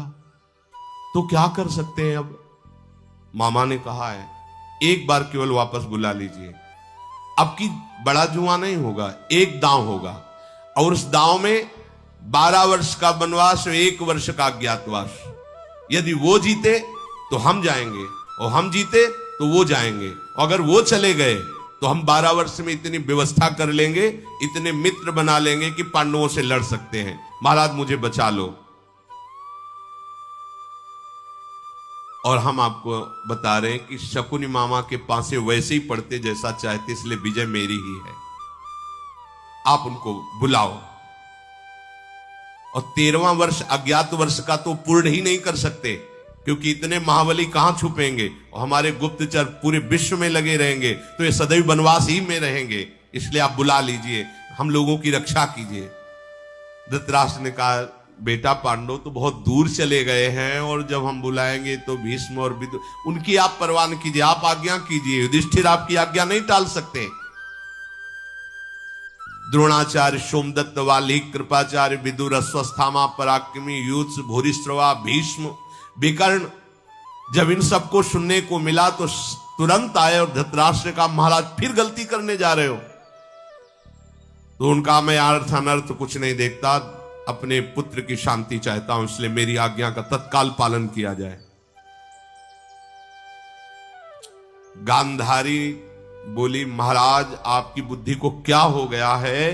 तो क्या कर सकते हैं अब? मामा ने कहा है एक बार केवल वापस बुला लीजिए, अब की बड़ा जुआ नहीं होगा, एक दांव होगा, और उस दांव में 12 वर्ष का वनवास और 1 वर्ष का अज्ञातवास। यदि वो जीते तो हम जाएंगे, और हम जीते तो वो जाएंगे, अगर वो चले गए तो हम 12 वर्ष में इतनी व्यवस्था कर लेंगे, इतने मित्र बना लेंगे कि पांडवों से लड़ सकते हैं। महाराज मुझे बचा लो। और हम आपको बता रहे हैं कि शकुनी मामा के पासे वैसे ही पड़ते जैसा चाहते, इसलिए विजय मेरी ही है, आप उनको बुलाओ। और 13वां वर्ष अज्ञात वर्ष का तो पूर्ण ही नहीं कर सकते, क्योंकि इतने महाबली कहां छुपेंगे, और हमारे गुप्तचर पूरे विश्व में लगे रहेंगे, तो ये सदैव वनवास ही में रहेंगे, इसलिए आप बुला लीजिए, हम लोगों की रक्षा कीजिए। धृतराष्ट्र ने कहा बेटा पांडव तो बहुत दूर चले गए हैं, और जब हम बुलाएंगे तो भीष्म और विदुर, उनकी आप परवाह न कीजिए, आप आज्ञा कीजिए, युधिष्ठिर आपकी आज्ञा नहीं टाल सकते। द्रोणाचार्य, सोमदत्त, वाली, कृपाचार्य, विदुर, अश्वस्थामा, पराक्रमी, युत्स, भूरिश्रवा, भीष्म, विकर्ण, जब इन सबको सुनने को मिला तो तुरंत आए, और धृतराष्ट्र का महाराज फिर गलती करने जा रहे हो? तो उनका मैं अर्थ अनर्थ कुछ नहीं देखता, अपने पुत्र की शांति चाहता हूं, इसलिए मेरी आज्ञा का तत्काल पालन किया जाए। गांधारी बोली महाराज आपकी बुद्धि को क्या हो गया है,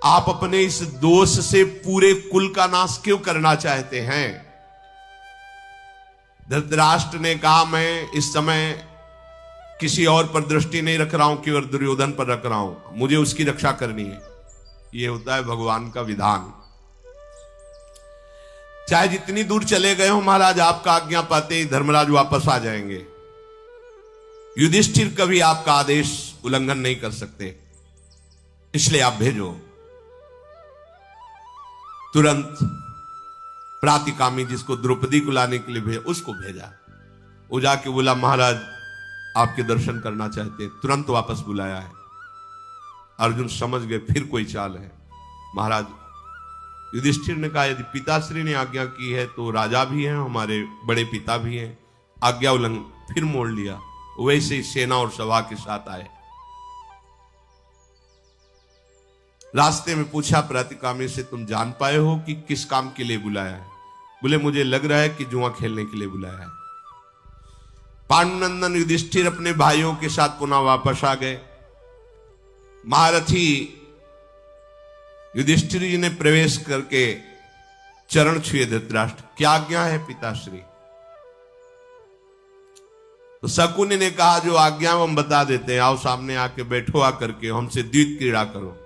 आप अपने इस दोष से पूरे कुल का नाश क्यों करना चाहते हैं? धृतराष्ट्र ने कहा मैं इस समय किसी और पर दृष्टि नहीं रख रहा हूं, केवल दुर्योधन पर रख रहा हूं, मुझे उसकी रक्षा करनी है। यह होता है भगवान का विधान। चाहे जितनी दूर चले गए हो महाराज, आपका आज्ञा पाते ही धर्मराज वापस आ जाएंगे। युधिष्ठिर कभी आपका आदेश उल्लंघन नहीं कर सकते, इसलिए आप भेजो। तुरंत प्रातिकामी जिसको द्रौपदी को लाने के लिए भेजा, उसको भेजा। वो जाके बोला महाराज आपके दर्शन करना चाहते, तुरंत वापस बुलाया है। अर्जुन समझ गए फिर कोई चाल है। महाराज युधिष्ठिर ने कहा यदि पिताश्री ने आज्ञा की है तो राजा भी हैं, हमारे बड़े पिता भी हैं, आज्ञा उल्लंघन, फिर मोड़ लिया। वैसे ही सेना और सभा के साथ आए। रास्ते में पूछा प्रतिकामी से, तुम जान पाए हो कि किस काम के लिए बुलाया है? बोले मुझे लग रहा है कि जुआ खेलने के लिए बुलाया है। पांडुनंदन युधिष्ठिर अपने भाइयों के साथ पुनः वापस आ गए। महारथी युधिष्ठिर जी ने प्रवेश करके चरण छुए धृतराष्ट्र, क्या आज्ञा है पिताश्री? तो शकुनि ने कहा, जो आज्ञा हम बता देते हैं, आओ सामने आके बैठो, आकर के हमसे द्वैत क्रीड़ा करो।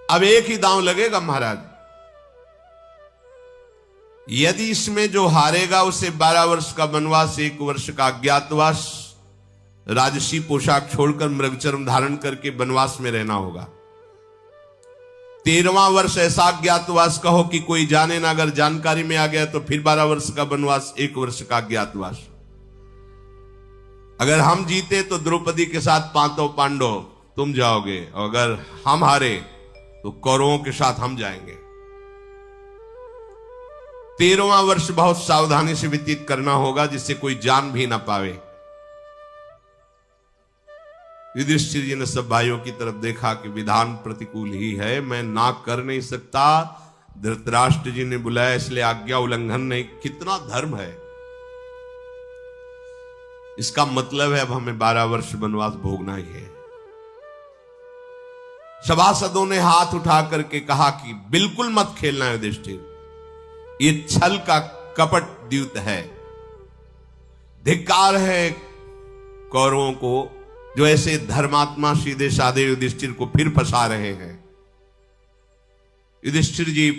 अब एक ही दांव लगेगा महाराज, यदि इसमें जो हारेगा उसे 12 वर्ष का वनवास, 1 वर्ष का अज्ञातवास, राजसी पोशाक छोड़कर मृगचर्म धारण करके वनवास में रहना होगा। 13वां वर्ष ऐसा अज्ञातवास कहो कि कोई जाने ना, अगर जानकारी में आ गया तो फिर 12 वर्ष का वनवास, 1 वर्ष का अज्ञातवास। अगर हम जीते तो द्रौपदी के साथ 5 पांडव तुम जाओगे, और अगर हम हारे तो कौरवों के साथ हम जाएंगे। 13वां वर्ष बहुत सावधानी से व्यतीत करना होगा, जिससे कोई जान भी ना पावे। युधिष्ठिर जी ने सब भाइयों की तरफ देखा कि विधान प्रतिकूल ही है, मैं ना कर नहीं सकता। धृतराष्ट्र जी ने बुलाया इसलिए आज्ञा उल्लंघन नहीं। कितना धर्म है! इसका मतलब है अब हमें 12 वर्ष वनवास भोगना ही है। सभासदों ने हाथ उठा करके कहा कि बिल्कुल मत खेलना युधिष्ठिर, ये छल का कपट द्यूत है। धिक्कार है कौरवों को जो ऐसे धर्मात्मा सीधे साधे युधिष्ठिर को फिर फंसा रहे हैं। युधिष्ठिर जी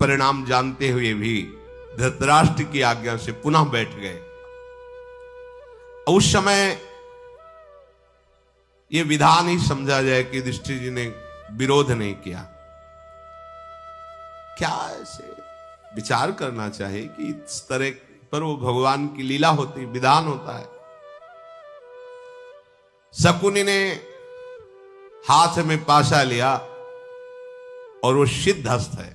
परिणाम जानते हुए भी धृतराष्ट्र की आज्ञा से पुनः बैठ गए। उस समय यह विधान ही समझा जाए कि युधिष्ठिर जी ने विरोध नहीं किया। क्या ऐसे विचार करना चाहिए कि इस तरह पर वो भगवान की लीला होती, विधान होता है। शकुनि ने हाथ में पाशा लिया और वो सिद्ध हस्त है।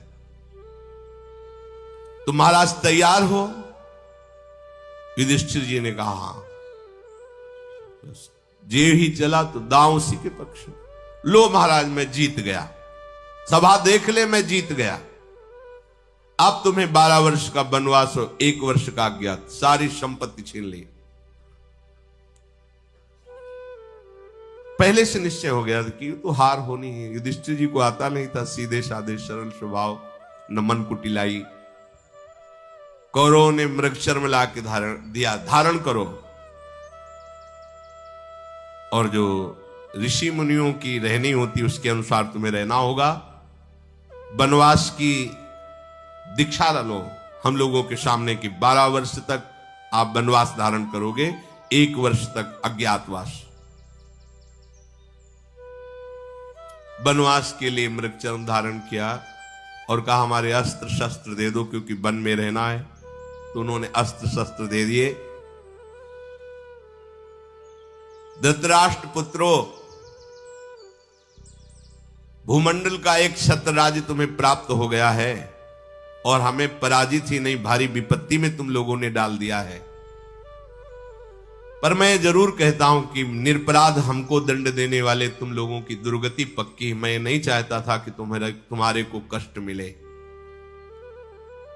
तो महाराज तैयार हो? युधिष्ठिर जी ने कहा हां। जे ही चला तो दांव उसी के पक्ष। लो महाराज मैं जीत गया, सभा देख ले मैं जीत गया। अब तुम्हें 12 वर्ष का वनवास और 1 वर्ष का अज्ञात, सारी संपत्ति छीन ली। पहले से निश्चय हो गया कि तो हार होनी है। युधिष्ठिर जी को आता नहीं था सीधे साधे सरल स्वभाव, नमन कुटिलाई। कौरवों ने मृगचर्म ला के धारण करो, और जो ऋषि मुनियों की रहनी होती उसके अनुसार तुम्हें रहना होगा। वनवास की दीक्षा लो हम लोगों के सामने कि 12 वर्ष तक आप वनवास धारण करोगे, 1 वर्ष तक अज्ञातवास। वनवास के लिए मृगचर्म धारण किया और कहा हमारे अस्त्र शस्त्र दे दो, क्योंकि वन में रहना है। तो उन्होंने अस्त्र शस्त्र दे दिए। धृतराष्ट्र पुत्रों, भूमंडल का एक छत्र राज्य तुम्हें प्राप्त हो गया है, और हमें पराजित ही नहीं भारी विपत्ति में तुम लोगों ने डाल दिया है। पर मैं जरूर कहता हूं कि निरपराध हमको दंड देने वाले तुम लोगों की दुर्गति पक्की। मैं नहीं चाहता था कि तुम्हारे को कष्ट मिले।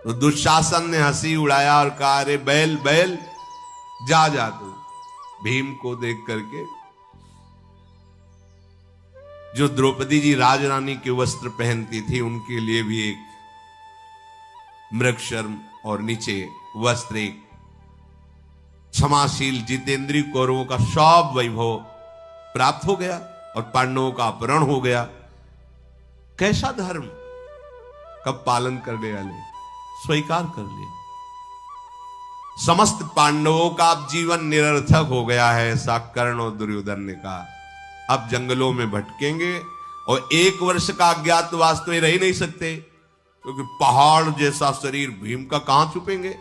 तो दुशासन ने हंसी उड़ाया और कहा, अरे बैल बैल जा जा तू। भीम को देख करके, जो द्रौपदी जी राजरानी के वस्त्र पहनती थी, उनके लिए भी एक मृगचर्म और नीचे वस्त्र, एक क्षमाशील जितेंद्रीय कौरवों का सब वैभव प्राप्त हो गया और पांडवों का अपहरण हो गया। कैसा धर्म कब पालन करने वाले स्वीकार कर लिया। समस्त पांडवों का अब जीवन निरर्थक हो गया है, ऐसा कर्ण और दुर्योधन ने कहा। अब जंगलों में भटकेंगे और 1 वर्ष का अज्ञातवास तो ये रह ही नहीं सकते, क्योंकि पहाड़ जैसा शरीर भीम का कहां छुपेंगे।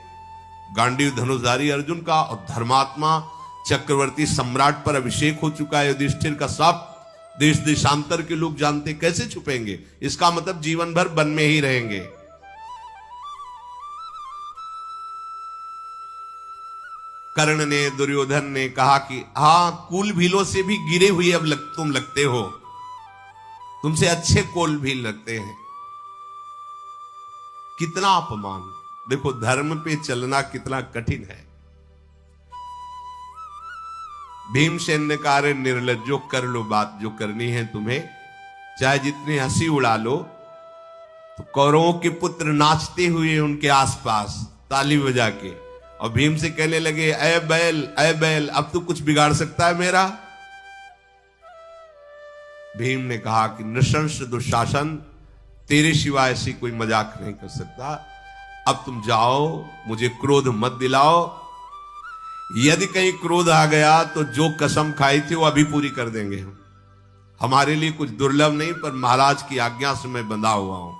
गांडीव धनुषधारी अर्जुन का और धर्मात्मा चक्रवर्ती सम्राट पर अभिषेक हो चुका है युधिष्ठिर का, सब देश देशांतर के लोग जानते, कैसे छुपेंगे। इसका मतलब जीवन भर वन में ही रहेंगे। कर्ण ने, दुर्योधन ने कहा कि हां, कुल भीलों से भी गिरे हुए अब तुम लगते हो, तुमसे अच्छे कोल भी लगते हैं। कितना अपमान। देखो धर्म पे चलना कितना कठिन है। भीमसेन ने कहा, रे निर्लज्जो, कर लो बात जो करनी है तुम्हें, चाहे जितनी हंसी उड़ा लो। तो कौरवों के पुत्र नाचते हुए उनके आसपास ताली बजा के, और भीम से कहने लगे, ऐ बैल, अब तू कुछ बिगाड़ सकता है मेरा? भीम ने कहा कि नृशंस दुशासन, तेरे सिवा ऐसी कोई मजाक नहीं कर सकता। अब तुम जाओ, मुझे क्रोध मत दिलाओ। यदि कहीं क्रोध आ गया तो जो कसम खाई थी वो अभी पूरी कर देंगे हम। हमारे लिए कुछ दुर्लभ नहीं, पर महाराज की आज्ञा से मैं बंधा हुआ हूं।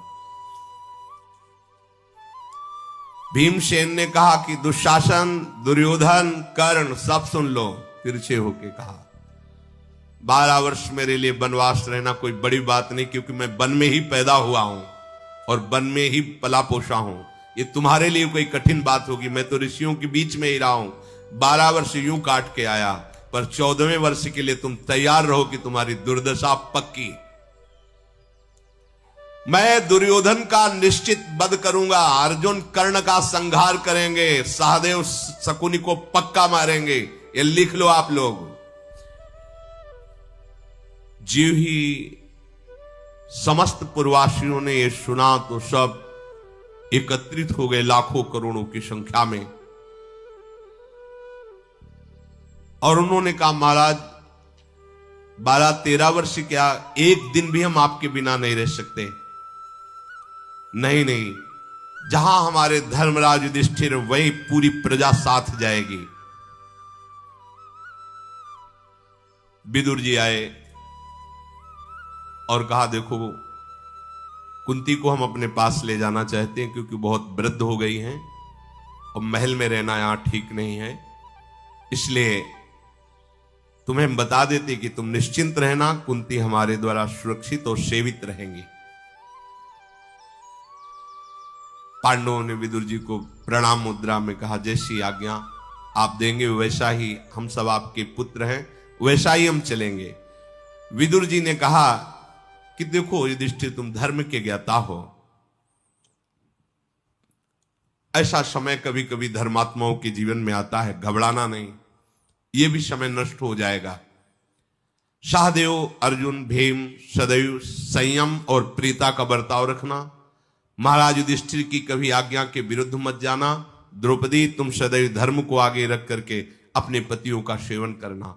भीमसेन ने कहा कि दुशासन, दुर्योधन, कर्ण सब सुन लो। तिरछे होके कहा, 12 वर्ष मेरे लिए वनवास रहना कोई बड़ी बात नहीं, क्योंकि मैं वन में ही पैदा हुआ हूं और वन में ही पला पोषा हूं। ये तुम्हारे लिए कोई कठिन बात होगी। मैं तो ऋषियों के बीच में ही रहा हूं, 12 वर्ष यूं काट के आया, पर 14वें वर्ष के लिए तुम तैयार रहो कि तुम्हारी दुर्दशा पक्की। मैं दुर्योधन का निश्चित वध करूंगा, अर्जुन कर्ण का संहार करेंगे, सहदेव शकुनी को पक्का मारेंगे। ये लिख लो आप लोग। जीव ही समस्त पूर्ववासियों ने ये सुना तो सब एकत्रित हो गए, लाखों करोड़ों की संख्या में, और उन्होंने कहा, महाराज 12-13 वर्ष क्या, एक दिन भी हम आपके बिना नहीं रह सकते। नहीं, जहां हमारे धर्मराज युधिष्ठिर, वहीं पूरी प्रजा साथ जाएगी। विदुर जी आए और कहा, देखो कुंती को हम अपने पास ले जाना चाहते हैं, क्योंकि बहुत वृद्ध हो गई हैं और महल में रहना यहां ठीक नहीं है। इसलिए तुम्हें हम बता देते कि तुम निश्चिंत रहना, कुंती हमारे द्वारा सुरक्षित और सेवित रहेंगी। पांडवों ने विदुर जी को प्रणाम मुद्रा में कहा, जैसी आज्ञा आप देंगे वैसा ही, हम सब आपके पुत्र हैं, वैसा ही हम चलेंगे। विदुर जी ने कहा कि देखो युधिष्ठिर, तुम धर्म के ज्ञाता हो, ऐसा समय कभी कभी धर्मात्माओं के जीवन में आता है, घबराना नहीं, ये भी समय नष्ट हो जाएगा। सहदेव, अर्जुन, भीम सदैव संयम और प्रीता का बर्ताव रखना। महाराज युधिष्ठिर की कभी आज्ञा के विरुद्ध मत जाना। द्रौपदी, तुम सदैव धर्म को आगे रख करके अपने पतियों का सेवन करना।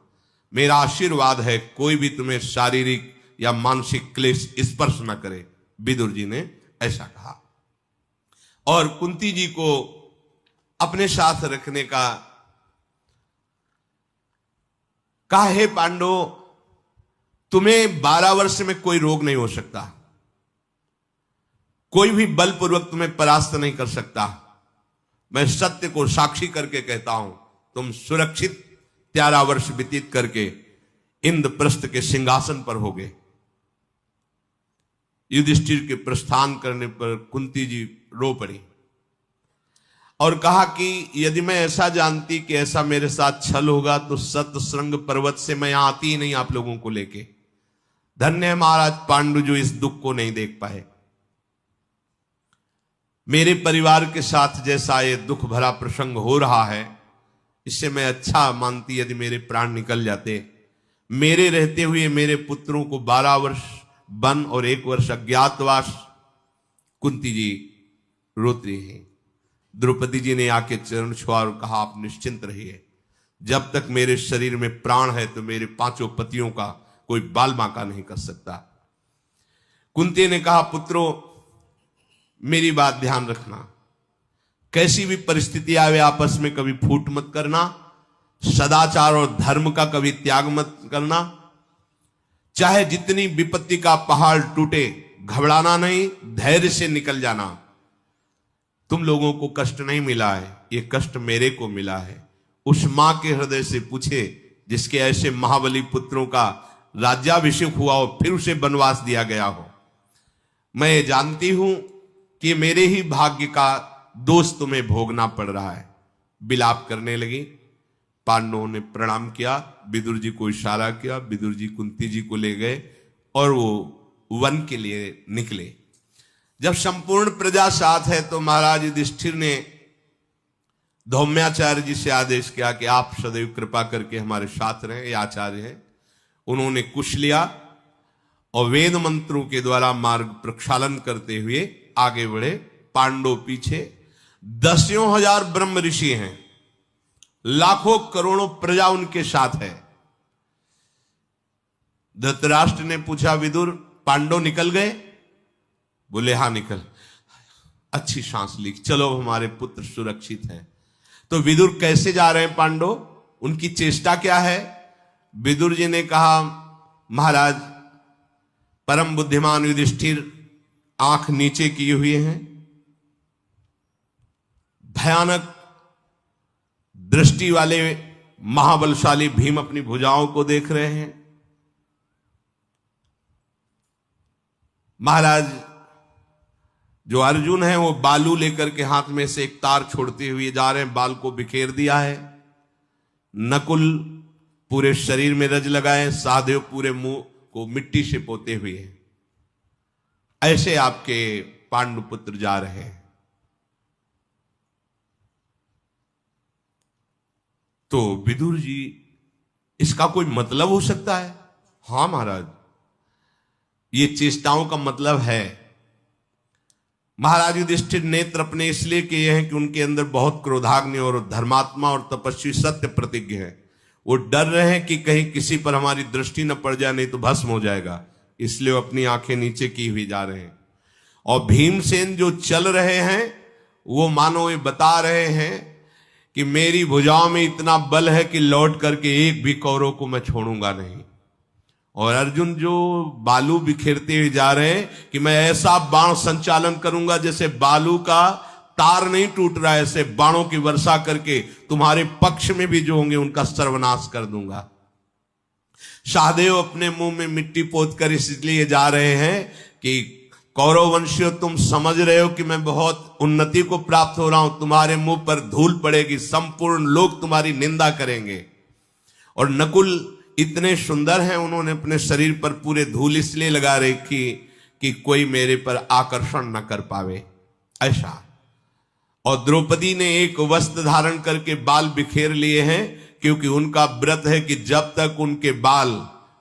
मेरा आशीर्वाद है, कोई भी तुम्हें शारीरिक या मानसिक क्लेश स्पर्श न करे। विदुर जी ने ऐसा कहा, और कुंती जी को अपने साथ रखने का कहा, हे पांडव, तुम्हें 12 वर्ष में कोई रोग नहीं हो सकता, कोई भी बलपूर्वक तुम्हें परास्त नहीं कर सकता। मैं सत्य को साक्षी करके कहता हूं, तुम सुरक्षित 13 वर्ष व्यतीत करके इंद्रप्रस्थ के सिंहासन पर होगे। युधिष्ठिर के प्रस्थान करने पर कुंती जी रो पड़ी और कहा कि यदि मैं ऐसा जानती कि ऐसा मेरे साथ छल होगा तो सतश्रृंग पर्वत से मैं यहां आती ही नहीं आप लोगों को लेके। धन्य है महाराज पांडु जो इस दुख को नहीं देख पाए। मेरे परिवार के साथ जैसा ये दुख भरा प्रसंग हो रहा है, इससे मैं अच्छा मानती यदि मेरे प्राण निकल जाते। मेरे रहते हुए मेरे पुत्रों को 12 वर्ष वन और 1 वर्ष अज्ञातवास। कुंती जी रोती हैं। द्रौपदी जी ने आके चरण छुआ और कहा, आप निश्चिंत रहिए, जब तक मेरे शरीर में प्राण है तो मेरे 5 पतियों का कोई बाल बांका नहीं कर सकता। कुंती ने कहा, पुत्रों मेरी बात ध्यान रखना, कैसी भी परिस्थिति आवे आपस में कभी फूट मत करना, सदाचार और धर्म का कभी त्याग मत करना। चाहे जितनी विपत्ति का पहाड़ टूटे, घबराना नहीं, धैर्य से निकल जाना। तुम लोगों को कष्ट नहीं मिला है, ये कष्ट मेरे को मिला है। उस मां के हृदय से पूछे जिसके ऐसे महाबली पुत्रों का राज्याभिषेक हुआ हो, फिर उसे वनवास दिया गया हो। मैं जानती हूं कि मेरे ही भाग्य का दोष तुम्हें भोगना पड़ रहा है। विलाप करने लगी। पांडवों ने प्रणाम किया, विदुर जी को इशारा किया, विदुर जी कुंती जी को ले गए और वो वन के लिए निकले। जब संपूर्ण प्रजा साथ है तो महाराज युधिष्ठिर ने धौम्याचार्य जी से आदेश किया कि आप सदैव कृपा करके हमारे साथ रहें। ये आचार्य हैं। उन्होंने कुश लिया और वेद मंत्रों के द्वारा मार्ग प्रक्षालन करते हुए आगे बढ़े। पांडव पीछे। 10,000 ब्रह्म ऋषि हैं, लाखों करोड़ों प्रजा उनके साथ है। धृतराष्ट्र ने पूछा, विदुर पांडव निकल गए? बोले हाँ निकल। अच्छी सांस ली, चलो हमारे पुत्र सुरक्षित हैं। तो विदुर कैसे जा रहे हैं पांडव, उनकी चेष्टा क्या है? विदुर जी ने कहा, महाराज परम बुद्धिमान युधिष्ठिर आंख नीचे किए हुए हैं, भयानक दृष्टि वाले महाबलशाली भीम अपनी भुजाओं को देख रहे हैं। महाराज जो अर्जुन है वो बालू लेकर के हाथ में से एक तार छोड़ते हुए जा रहे हैं, बाल को बिखेर दिया है। नकुल पूरे शरीर में रज लगाए, सहदेव पूरे मुंह को मिट्टी से पोते हुए हैं। ऐसे आपके पांडु पुत्र जा रहे हैं। तो विदुर जी, इसका कोई मतलब हो सकता है? हां महाराज, ये चेष्टाओं का मतलब है। महाराज युधिष्ठिर नेत्र अपने इसलिए किए हैं कि उनके अंदर बहुत क्रोधाग्नि और धर्मात्मा और तपस्वी सत्य प्रतिज्ञ है। वो डर रहे हैं कि कहीं किसी पर हमारी दृष्टि न पड़ जाए, नहीं तो भस्म हो जाएगा। इसलिए वो अपनी आंखें नीचे की हुई जा रहे हैं। और भीमसेन जो चल रहे हैं वो मानो ये बता रहे हैं कि मेरी भुजाओं में इतना बल है कि लौट करके एक भी कौरव को मैं छोड़ूंगा नहीं। और अर्जुन जो बालू बिखेरते हुए जा रहे हैं कि मैं ऐसा बाण संचालन करूंगा जैसे बालू का तार नहीं टूट रहा है, ऐसे बाणों की वर्षा करके तुम्हारे पक्ष में भी जो होंगे उनका सर्वनाश कर दूंगा। सहदेव अपने मुंह में मिट्टी पोत कर इसलिए जा रहे हैं कि कौरव वंशियों, तुम समझ रहे हो कि मैं बहुत उन्नति को प्राप्त हो रहा हूं, तुम्हारे मुंह पर धूल पड़ेगी, संपूर्ण लोग तुम्हारी निंदा करेंगे। और नकुल इतने सुंदर हैं, उन्होंने अपने शरीर पर पूरे धूल इसलिए लगा रखी कि कोई मेरे पर आकर्षण न कर पावे, ऐसा। और द्रौपदी ने एक वस्त्र धारण करके बाल बिखेर लिए हैं, क्योंकि उनका व्रत है कि जब तक उनके बाल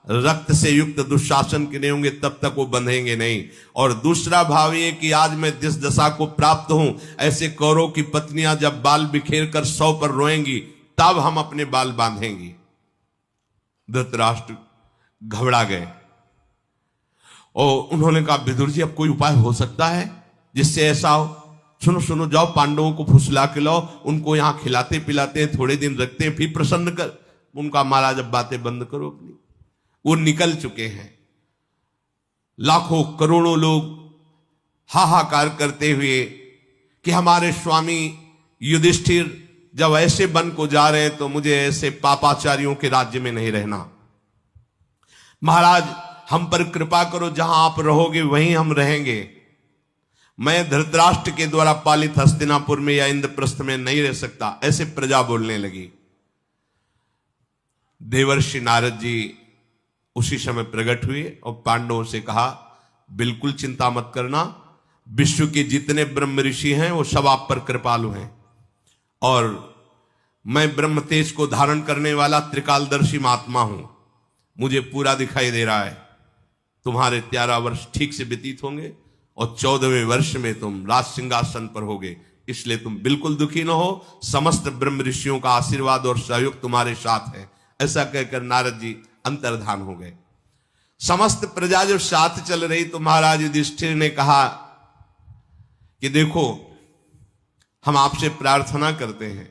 रक्त से युक्त दुशासन के नहीं होंगे तब तक वो बंधेंगे नहीं। और दूसरा भाव ये कि आज मैं जिस दशा को प्राप्त हूं, ऐसे कौरव की पत्नियां जब बाल बिखेर कर 100 पर रोएंगी तब हम अपने बाल बांधेंगी। धृतराष्ट्र घबरा गए और उन्होंने कहा, विदुर जी अब कोई उपाय हो सकता है जिससे ऐसा हो? सुनो सुनो, जाओ पांडवों को फुसला के लाओ, उनको यहां खिलाते पिलाते हैं, थोड़े दिन रखते हैं, फिर प्रसन्न कर उनका। महाराज अब बातें बंद करो अपनी। वो निकल चुके हैं। लाखों करोड़ों लोग हाहाकार करते हुए कि हमारे स्वामी युधिष्ठिर जब ऐसे वन को जा रहे हैं तो मुझे ऐसे पापाचारियों के राज्य में नहीं रहना। महाराज हम पर कृपा करो, जहां आप रहोगे वहीं हम रहेंगे। मैं धृतराष्ट्र के द्वारा पालित हस्तिनापुर में या इंद्रप्रस्थ में नहीं रह सकता। ऐसे प्रजा बोलने लगी। देवर्षि नारद जी उसी समय प्रकट हुए और पांडवों से कहा, बिल्कुल चिंता मत करना, विश्व के जितने ब्रह्म ऋषि हैं वो सब आप पर कृपालु हैं। और मैं ब्रह्म तेज को धारण करने वाला त्रिकालदर्शी महात्मा हूं। मुझे पूरा दिखाई दे रहा है। तुम्हारे 13 वर्ष ठीक से व्यतीत होंगे और 14वें वर्ष में तुम राज सिंहासन पर होगे। इसलिए तुम बिल्कुल दुखी न हो। समस्त ब्रह्म ऋषियों का आशीर्वाद और सहयोग तुम्हारे साथ है। ऐसा कहकर नारद जी अंतर्धान हो गए। समस्त प्रजा जो साथ चल रही तो महाराज युधिष्ठिर ने कहा कि देखो, हम आपसे प्रार्थना करते हैं,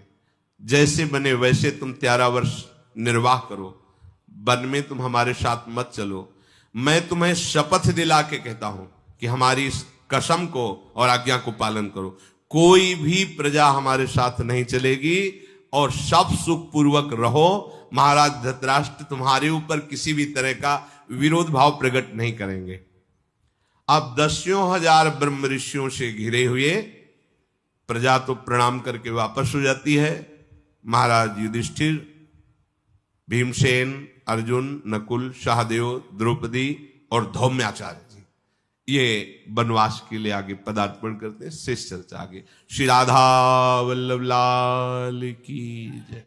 जैसे बने वैसे तुम 13 वर्ष निर्वाह करो। वन में तुम हमारे साथ मत चलो। मैं तुम्हें शपथ दिला के कहता हूं कि हमारी इस कसम को और आज्ञा को पालन करो। कोई भी प्रजा हमारे साथ नहीं चलेगी और सब सुख पूर्वक रहो। महाराज धृतराष्ट्र तुम्हारे ऊपर किसी भी तरह का विरोध भाव प्रकट नहीं करेंगे। अब 10,000 ब्रह्म ऋषियों से घिरे हुए प्रजा तो प्रणाम करके वापस हो जाती है। महाराज युधिष्ठिर, भीमसेन, अर्जुन, नकुल, सहदेव, द्रौपदी और धौम्याचार्य जी ये वनवास के लिए आगे पदार्पण करते हैं। शेष चर्चा आगे। श्री राधा वल्लभ लाल की जय।